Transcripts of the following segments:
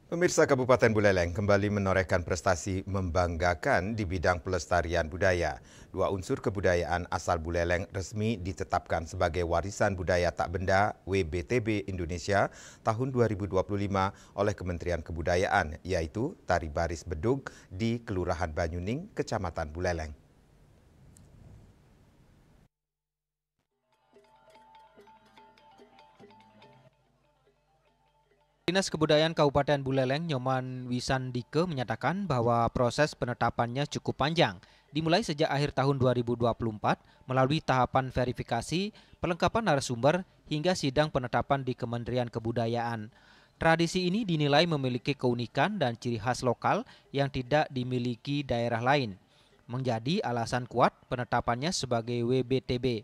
Pemirsa Kabupaten Buleleng kembali menorehkan prestasi membanggakan di bidang pelestarian budaya. Dua unsur kebudayaan asal Buleleng resmi ditetapkan sebagai warisan budaya tak benda WBTB Indonesia tahun 2025 oleh Kementerian Kebudayaan, yaitu Tari Baris Bedug di Kelurahan Banyuning, Kecamatan Buleleng. Dinas Kebudayaan Kabupaten Buleleng, Nyoman Wisandike menyatakan bahwa proses penetapannya cukup panjang, dimulai sejak akhir tahun 2024 melalui tahapan verifikasi, pelengkapan narasumber, hingga sidang penetapan di Kementerian Kebudayaan. Tradisi ini dinilai memiliki keunikan dan ciri khas lokal yang tidak dimiliki daerah lain, menjadi alasan kuat penetapannya sebagai WBTB.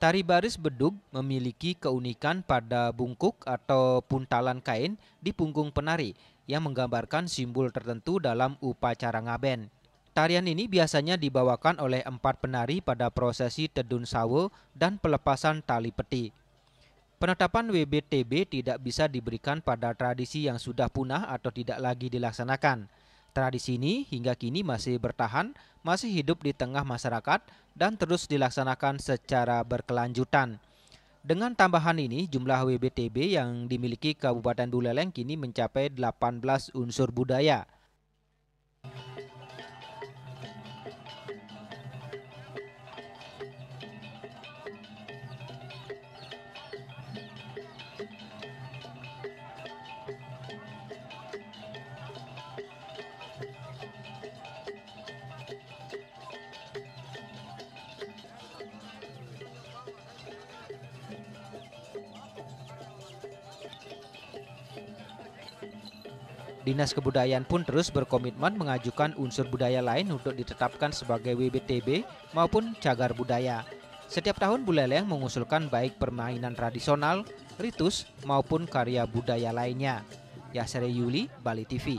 Tari baris bedug memiliki keunikan pada bungkuk atau puntalan kain di punggung penari yang menggambarkan simbol tertentu dalam upacara ngaben. Tarian ini biasanya dibawakan oleh 4 penari pada prosesi Tedun Sawo dan pelepasan tali peti. Penetapan WBTB tidak bisa diberikan pada tradisi yang sudah punah atau tidak lagi dilaksanakan. Tradisi ini hingga kini masih bertahan, masih hidup di tengah masyarakat, dan terus dilaksanakan secara berkelanjutan. Dengan tambahan ini, jumlah WBTB yang dimiliki Kabupaten Buleleng kini mencapai 18 unsur budaya. Dinas Kebudayaan pun terus berkomitmen mengajukan unsur budaya lain untuk ditetapkan sebagai WBTB maupun cagar budaya. Setiap tahun Buleleng mengusulkan baik permainan tradisional, ritus, maupun karya budaya lainnya. Yasri Yuli, Bali TV.